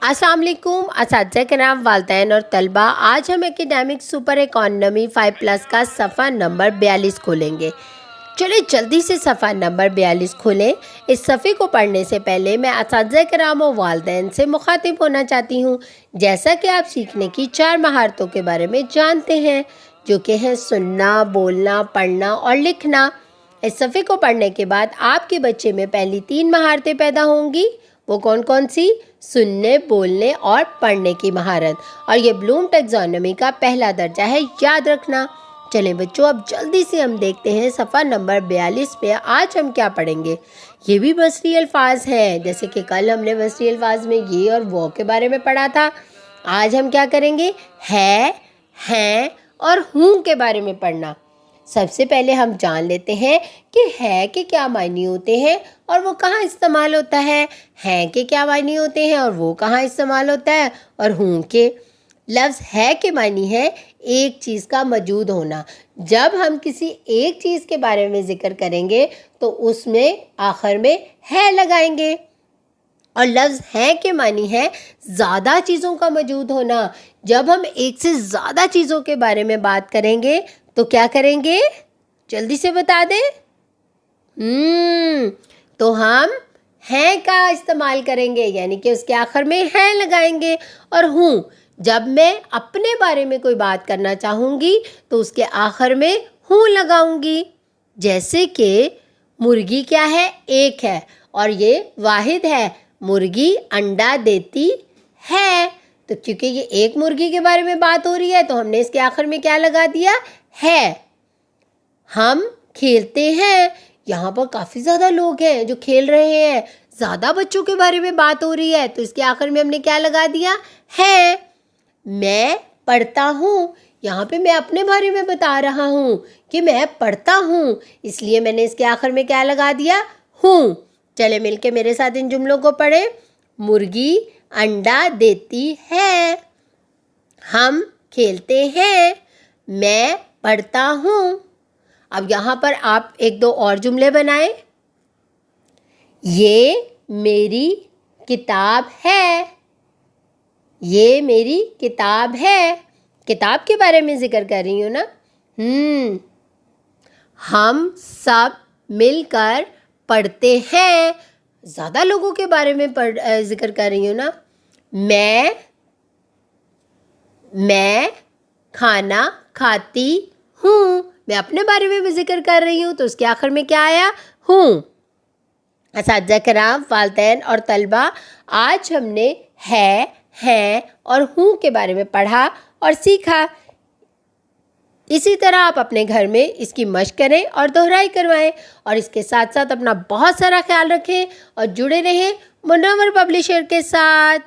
अस्सलाम वालेकुम असातिज़ा कराम, वालिदैन और तलबा। आज हम एकेडमिक सुपर इकॉनमी 5+ का सफ़ा नंबर 42 खोलेंगे। चलिए जल्दी से सफ़ा नंबर 42 खोलें। इस सफ़े को पढ़ने से पहले मैं असातिज़ा कराम और वालिदैन से मुखातिब होना चाहती हूँ। जैसा कि आप सीखने की 4 महारतों के बारे में जानते हैं, जो कि हैं सुनना, बोलना, पढ़ना और लिखना। इस सफ़े को पढ़ने के बाद आपके बच्चे में पहली 3 महारतें पैदा होंगी। वो कौन कौन सी? सुनने, बोलने और पढ़ने की महारत। और ये ब्लूम टैक्सोनॉमी का पहला दर्जा है, याद रखना। चलें बच्चों, अब जल्दी से हम देखते हैं सफ़ा नंबर 42 पे आज हम क्या पढ़ेंगे। ये भी बसरी अल्फाज हैं, जैसे कि कल हमने बसरी अल्फाज में ये और वो के बारे में पढ़ा था। आज हम क्या करेंगे? है, हैं और हूँ के बारे में पढ़ना। सबसे पहले हम जान लेते हैं कि है के क्या मायने होते हैं और वो कहाँ इस्तेमाल होता है। हैं के क्या मायने होते हैं और वो कहाँ इस्तेमाल होता है। और हूँ के लफ्ज़ है के मायने है एक चीज़ का मौजूद होना। जब हम किसी एक चीज़ के बारे में ज़िक्र करेंगे तो उसमें आखिर में है लगाएंगे। और लफ्ज़ है के मानी है ज़्यादा चीज़ों का मौजूद होना। जब हम एक से ज़्यादा चीज़ों के बारे में बात करेंगे तो क्या करेंगे? जल्दी से बता दें। तो हम हैं का इस्तेमाल करेंगे, यानी कि उसके आखिर में है लगाएंगे। और हूँ, जब मैं अपने बारे में कोई बात करना चाहूँगी तो उसके आखिर में हूँ लगाऊंगी। जैसे कि मुर्गी क्या है? एक है और ये वाहिद है। मुर्गी अंडा देती है। तो क्योंकि ये एक मुर्गी के बारे में बात हो रही है तो हमने इसके आखिर में क्या लगा दिया? है। हम खेलते हैं, यहाँ पर काफ़ी ज़्यादा लोग हैं जो खेल रहे हैं। ज़्यादा बच्चों के बारे में बात हो रही है तो इसके आखिर में हमने क्या लगा दिया? है। मैं पढ़ता हूँ, यहाँ पे मैं अपने बारे में बता रहा हूँ कि मैं पढ़ता हूँ, इसलिए मैंने इसके आखिर में क्या लगा दिया? हूँ। चले मिलके मेरे साथ इन जुमलों को पढ़ें। मुर्गी अंडा देती है। हम खेलते हैं। मैं पढ़ता हूँ। अब यहाँ पर आप 1-2 और जुमले बनाएं। ये मेरी किताब है। ये मेरी किताब है। किताब के बारे में जिक्र कर रही हूँ ना। हम सब मिलकर पढ़ते हैं। ज़्यादा लोगों के बारे में जिक्र कर रही हूँ ना। मैं खाना खाती हूँ। मैं अपने बारे में भी जिक्र कर रही हूँ तो उसके आखिर में क्या आया? हूँ। असातिज़ा कराम, वालिदैन और तलबा, आज हमने है, हैं और हूँ के बारे में पढ़ा और सीखा। इसी तरह आप अपने घर में इसकी मशक करें और दोहराई करवाएं और इसके साथ साथ अपना बहुत सारा ख्याल रखें और जुड़े रहें मुनव्वर पब्लिशर के साथ।